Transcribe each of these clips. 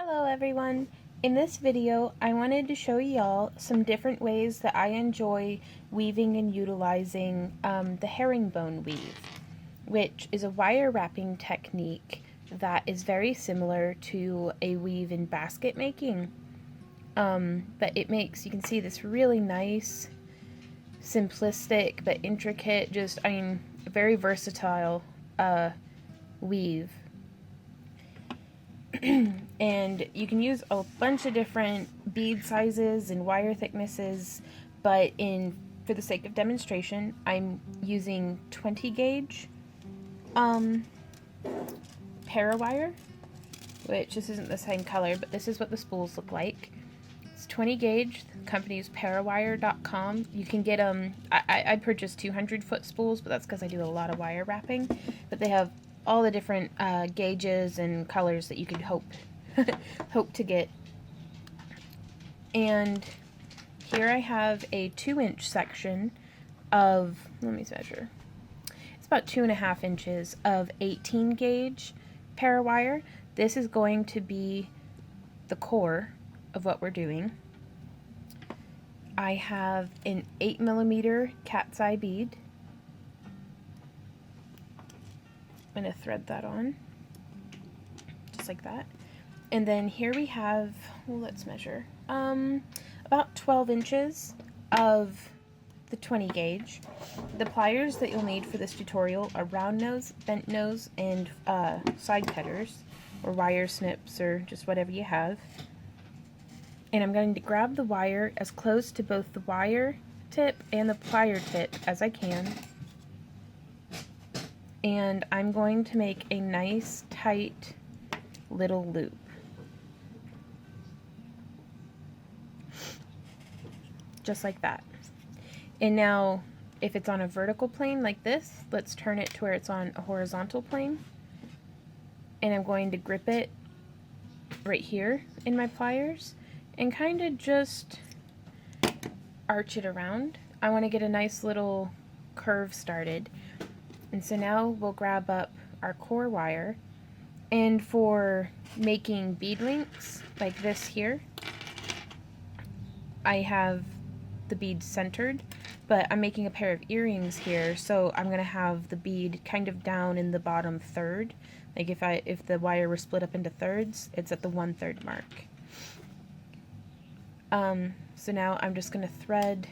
Hello everyone! In this video I wanted to show y'all some different ways that I enjoy weaving and utilizing the herringbone weave, which is a wire wrapping technique that is very similar to a weave in basket making. But it makes, you can see this really nice, simplistic but intricate, very versatile weave. And you can use a bunch of different bead sizes and wire thicknesses, but for the sake of demonstration, I'm using 20 gauge parawire, which this isn't the same color, but this is what the spools look like. It's 20 gauge. The company is parawire.com. You can get I purchased 200 foot spools, but that's because I do a lot of wire wrapping. But they have all the different gauges and colors that you could hope to get. And here I have a 2-inch section of, let me measure, it's about 2.5 inches of 18 gauge parawire. This is going to be the core of what we're doing. I have an 8mm cat's eye bead. I'm going to thread that on, just like that. And then here we have, well, let's measure, about 12 inches of the 20 gauge. The pliers that you'll need for this tutorial are round nose, bent nose, and side cutters, or wire snips, or just whatever you have. And I'm going to grab the wire as close to both the wire tip and the plier tip as I can. And I'm going to make a nice, tight little loop. Just like that. And now, if it's on a vertical plane like this, let's turn it to where it's on a horizontal plane. And I'm going to grip it right here in my pliers and kind of just arch it around. I want to get a nice little curve started. And so now we'll grab up our core wire, and for making bead links like this here, I have the bead centered, but I'm making a pair of earrings here, so I'm going to have the bead kind of down in the bottom third. Like if the wire were split up into thirds, it's at the 1/3 mark. So now I'm just going to thread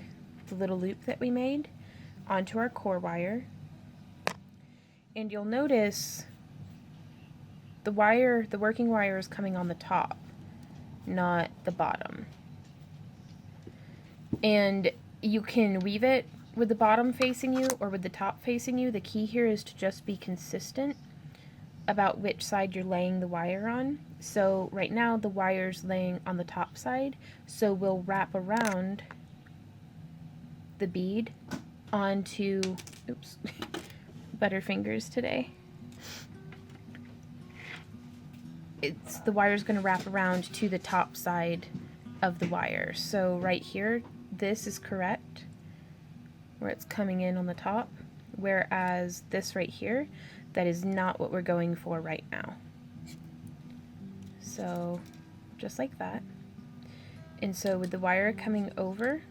the little loop that we made onto our core wire. And you'll notice the working wire is coming on the top, not the bottom. And you can weave it with the bottom facing you or with the top facing you. The key here is to just be consistent about which side you're laying the wire on. So right now the wire's laying on the top side, so we'll wrap around the bead onto, oops, butterfingers today. The wire's going to wrap around to the top side of the wire. So right here, this is correct, where it's coming in on the top, whereas this right here, that is not what we're going for right now. So just like that. And so with the wire coming over,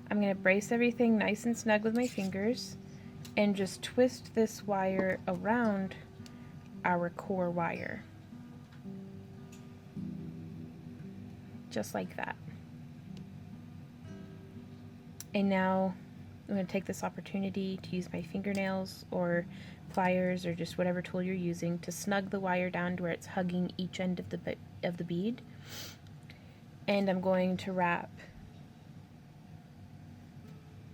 I'm going to brace everything nice and snug with my fingers and just twist this wire around our core wire. Just like that. And now I'm going to take this opportunity to use my fingernails or pliers or just whatever tool you're using to snug the wire down to where it's hugging each end of the bead. And I'm going to wrap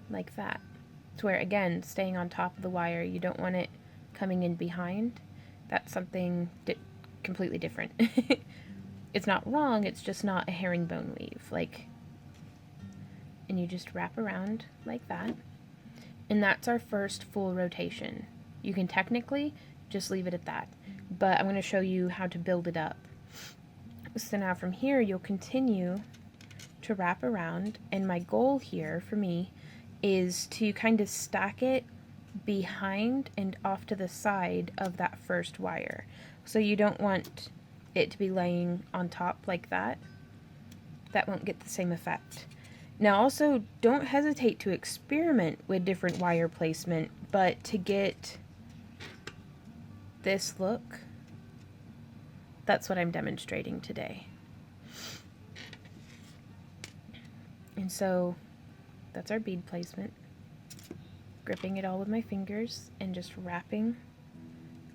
like that. To where, again, staying on top of the wire, you don't want it coming in behind. That's something completely different. It's not wrong, it's just not a herringbone weave. And you just wrap around like that. And that's our first full rotation. You can technically just leave it at that, but I'm going to show you how to build it up. So now from here, you'll continue to wrap around, and my goal here for me is to kind of stack it behind and off to the side of that first wire. So you don't want it to be laying on top like that. That won't get the same effect. Now also, don't hesitate to experiment with different wire placement, but to get this look, that's what I'm demonstrating today. And so that's our bead placement. Gripping it all with my fingers and just wrapping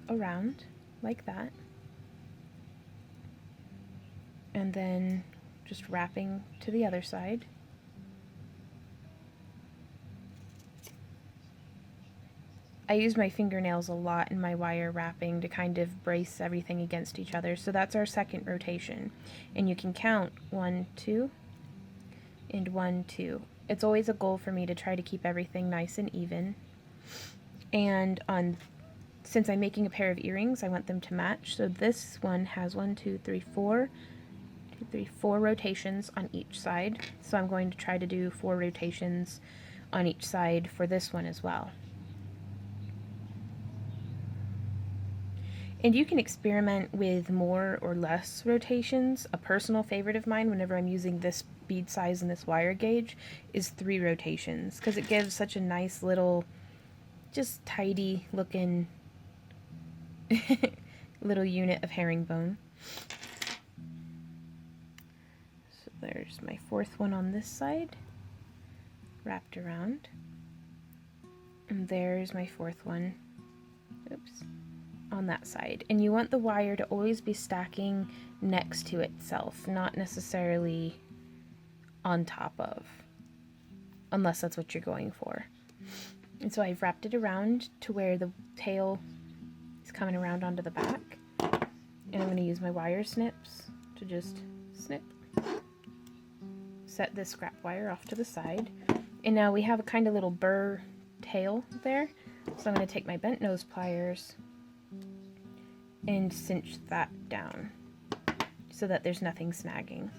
around like that. And then just wrapping to the other side. I use my fingernails a lot in my wire wrapping to kind of brace everything against each other. So that's our second rotation. And you can count 1, 2, and 1, 2. It's always a goal for me to try to keep everything nice and even. And since I'm making a pair of earrings, I want them to match. So this one has 1, 2, 3, 4. 2, 3, 4 rotations on each side. So I'm going to try to do 4 rotations on each side for this one as well. And you can experiment with more or less rotations. A personal favorite of mine whenever I'm using this bead size and this wire gauge is 3 rotations, because it gives such a nice little, just tidy looking little unit of herringbone. So there's my 4th one on this side, wrapped around. And there's my 4th one. Oops. On that side. And you want the wire to always be stacking next to itself, not necessarily on top of, unless that's what you're going for. And so I've wrapped it around to where the tail is coming around onto the back. And I'm going to use my wire snips to just snip. Set this scrap wire off to the side. And now we have a kind of little burr tail there. So I'm going to take my bent nose pliers and cinch that down so that there's nothing snagging.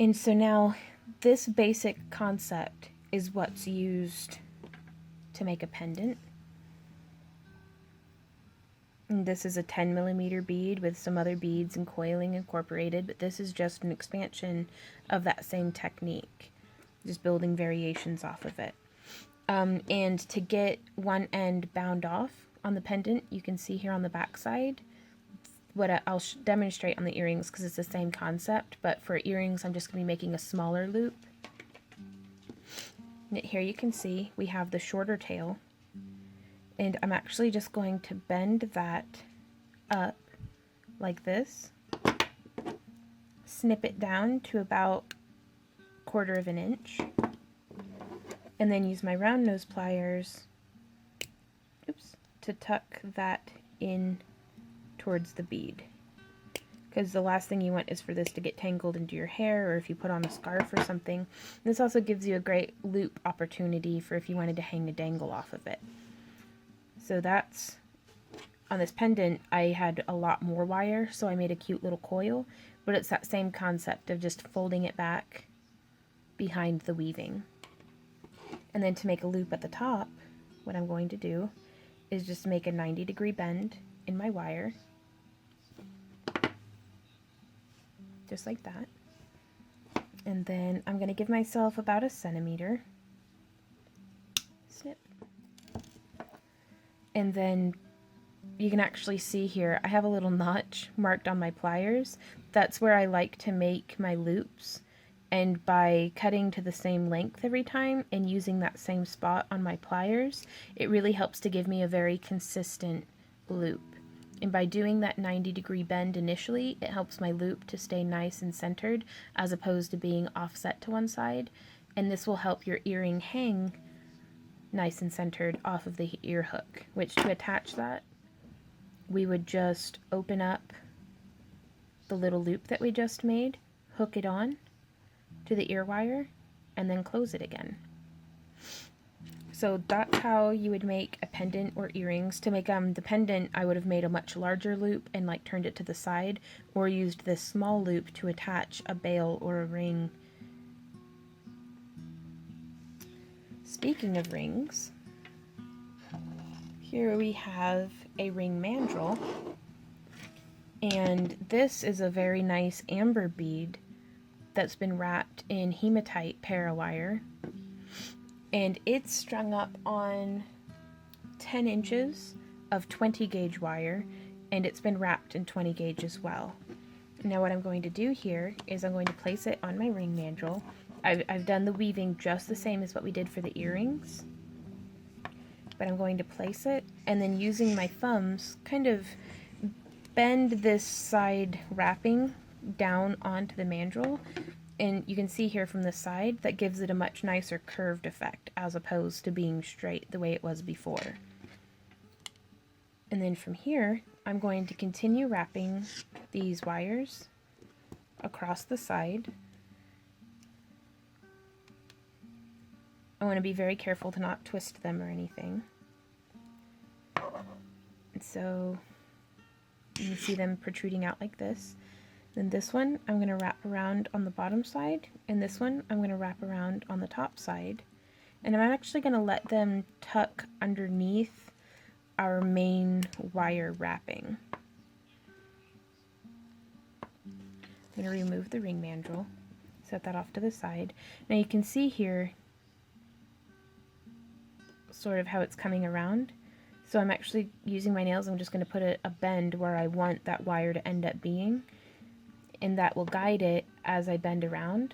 And so now this basic concept is what's used to make a pendant. And this is a 10mm bead with some other beads and coiling incorporated, but this is just an expansion of that same technique, just building variations off of it. And to get one end bound off on the pendant, you can see here on the back side what I'll demonstrate on the earrings, because it's the same concept, but for earrings I'm just going to be making a smaller loop. And here you can see we have the shorter tail, and I'm actually just going to bend that up like this, snip it down to about 1/4 of an inch, and then use my round nose pliers, oops, to tuck that in towards the bead, because the last thing you want is for this to get tangled into your hair, or if you put on a scarf or something. This also gives you a great loop opportunity for if you wanted to hang a dangle off of it. So that's, on this pendant I had a lot more wire, so I made a cute little coil, but it's that same concept of just folding it back behind the weaving. And then to make a loop at the top, what I'm going to do is just make a 90-degree bend in my wire, just like that. And then I'm going to give myself about 1 centimeter, snip. And then you can actually see here, I have a little notch marked on my pliers. That's where I like to make my loops. And by cutting to the same length every time and using that same spot on my pliers, it really helps to give me a very consistent loop. And by doing that 90-degree bend initially, it helps my loop to stay nice and centered as opposed to being offset to one side. And this will help your earring hang nice and centered off of the ear hook, which to attach that, we would just open up the little loop that we just made, hook it on to the ear wire, and then close it again. So that's how you would make a pendant or earrings. To make the pendant, I would have made a much larger loop and like turned it to the side, or used this small loop to attach a bail or a ring. Speaking of rings, here we have a ring mandrel. And this is a very nice amber bead that's been wrapped in hematite parawire, and it's strung up on 10 inches of 20 gauge wire, and it's been wrapped in 20 gauge as well. Now what I'm going to do here is I'm going to place it on my ring mandrel. I've done the weaving just the same as what we did for the earrings, but I'm going to place it and then using my thumbs kind of bend this side wrapping down onto the mandrel, and you can see here from the side that gives it a much nicer curved effect as opposed to being straight the way it was before. And then from here I'm going to continue wrapping these wires across the side. I want to be very careful to not twist them or anything. And so you can see them protruding out like this. Then this one I'm going to wrap around on the bottom side, and this one I'm going to wrap around on the top side. And I'm actually going to let them tuck underneath our main wire wrapping. I'm going to remove the ring mandrel, set that off to the side. Now you can see here sort of how it's coming around. So I'm actually using my nails. I'm just going to put a bend where I want that wire to end up being, and that will guide it as I bend around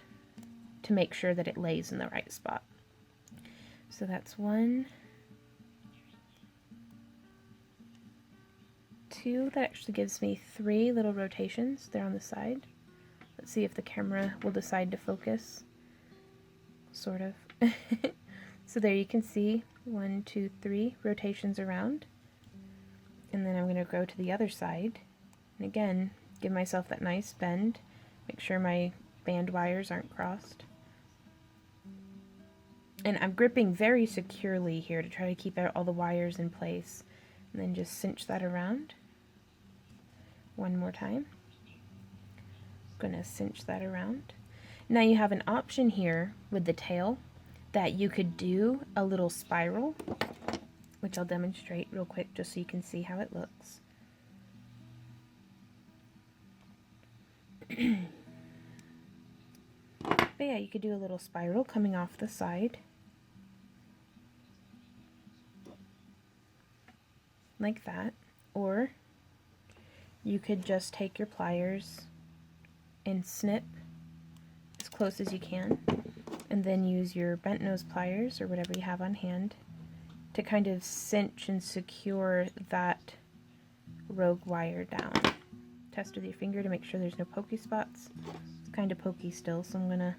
to make sure that it lays in the right spot. So that's 1, 2, that actually gives me 3 little rotations there on the side. Let's see if the camera will decide to focus, sort of. So there you can see 1, 2, 3 rotations around, and then I'm going to go to the other side, and again give myself that nice bend, make sure my band wires aren't crossed. And I'm gripping very securely here to try to keep all the wires in place, and then just cinch that around. One more time. I'm going to cinch that around. Now you have an option here with the tail that you could do a little spiral, which I'll demonstrate real quick just so you can see how it looks. But yeah, you could do a little spiral coming off the side, like that, or you could just take your pliers and snip as close as you can, and then use your bent nose pliers or whatever you have on hand to kind of cinch and secure that rogue wire down. Test with your finger to make sure there's no pokey spots. It's kind of pokey still, so I'm gonna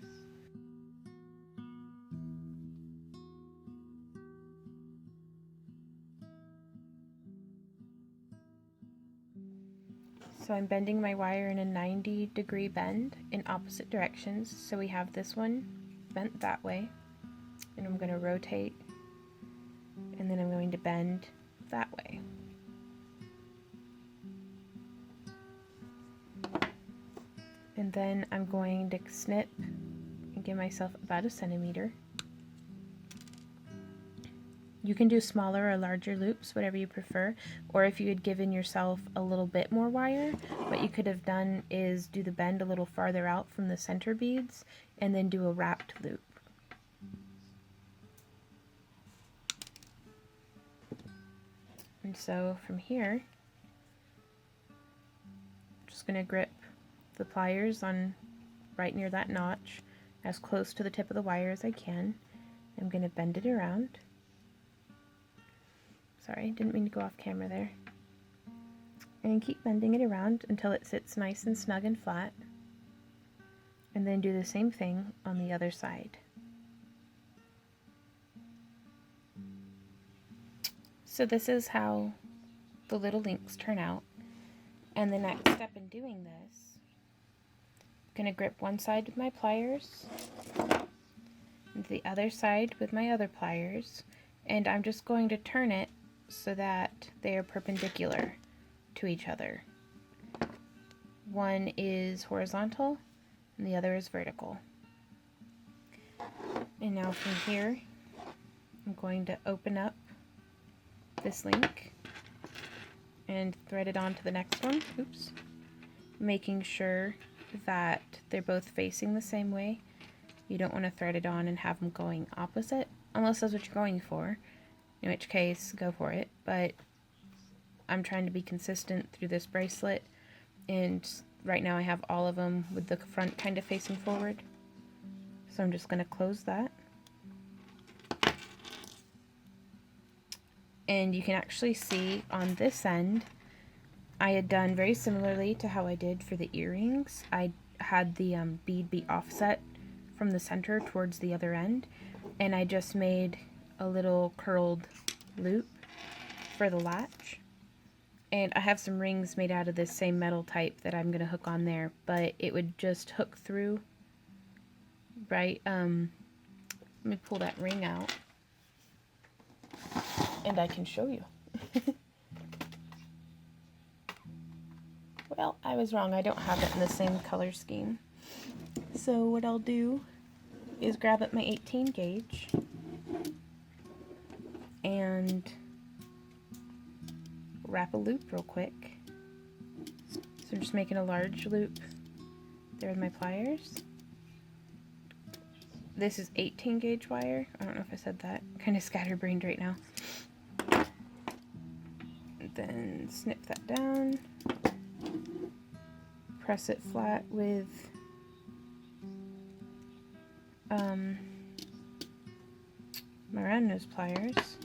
So I'm bending my wire in a 90-degree bend in opposite directions. So we have this one bent that way, and I'm going to rotate, and then I'm going to bend that way. And then I'm going to snip and give myself about 1 centimeter. You can do smaller or larger loops, whatever you prefer, or if you had given yourself a little bit more wire, what you could have done is do the bend a little farther out from the center beads and then do a wrapped loop. And so from here, I'm just going to grip the pliers on right near that notch as close to the tip of the wire as I can. I'm going to bend it around. Sorry, didn't mean to go off camera there. And keep bending it around until it sits nice and snug and flat. And then do the same thing on the other side. So this is how the little links turn out. And the next step in doing this, I'm going to grip one side with my pliers and the other side with my other pliers, and I'm just going to turn it so that they are perpendicular to each other. One is horizontal and the other is vertical. And now from here, I'm going to open up this link and thread it onto the next one. Oops. making sure that they're both facing the same way. You don't want to thread it on and have them going opposite, unless that's what you're going for, in which case, go for it. But I'm trying to be consistent through this bracelet, and right now I have all of them with the front kind of facing forward. So I'm just going to close that. And you can actually see on this end, I had done very similarly to how I did for the earrings. I had the bead be offset from the center towards the other end, and I just made a little curled loop for the latch. And I have some rings made out of this same metal type that I'm going to hook on there, but it would just hook through, right? Let me pull that ring out, and I can show you. Well, I was wrong. I don't have it in the same color scheme. So what I'll do is grab up my 18 gauge and wrap a loop real quick. So I'm just making a large loop there with my pliers. This is 18 gauge wire. I don't know if I said that. Kind of scatterbrained right now. And then snip that down. Press it flat with my round nose pliers,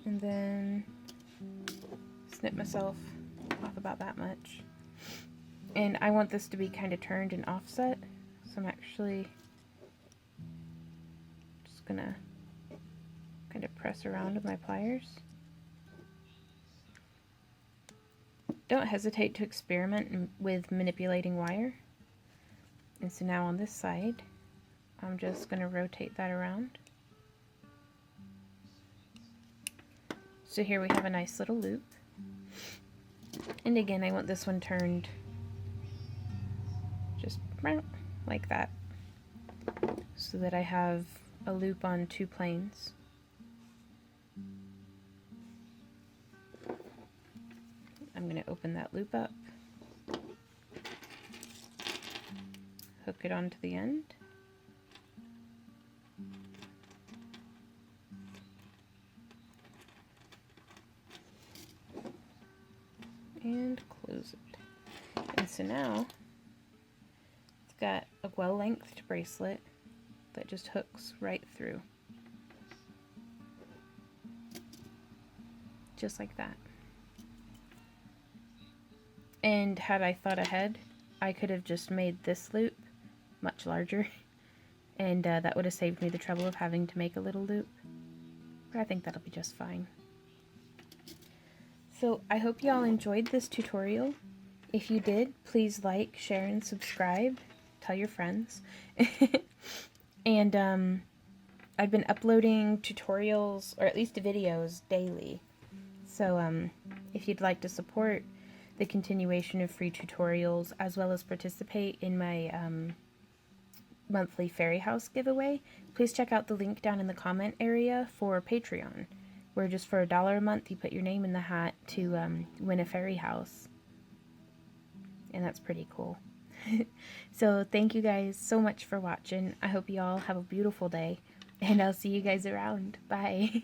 and then snip myself off about that much. And I want this to be kind of turned and offset, so I'm actually just gonna kind of press around with my pliers. Don't hesitate to experiment with manipulating wire. And so now on this side, I'm just going to rotate that around. So here we have a nice little loop. And again, I want this one turned just like that, so that I have a loop on two planes. I'm going to open that loop up, hook it onto the end, and close it. And so now it's got a well-lengthed bracelet that just hooks right through, just like that. And had I thought ahead, I could have just made this loop much larger, and that would have saved me the trouble of having to make a little loop. But I think that'll be just fine. So I hope you all enjoyed this tutorial. If you did, please like, share, and subscribe. Tell your friends. And I've been uploading tutorials, or at least videos, daily. So if you'd like to support the continuation of free tutorials, as well as participate in my monthly fairy house giveaway, please check out the link down in the comment area for Patreon, where just for $1 a month you put your name in the hat to win a fairy house. And that's pretty cool. So thank you guys so much for watching. I hope you all have a beautiful day, and I'll see you guys around. Bye.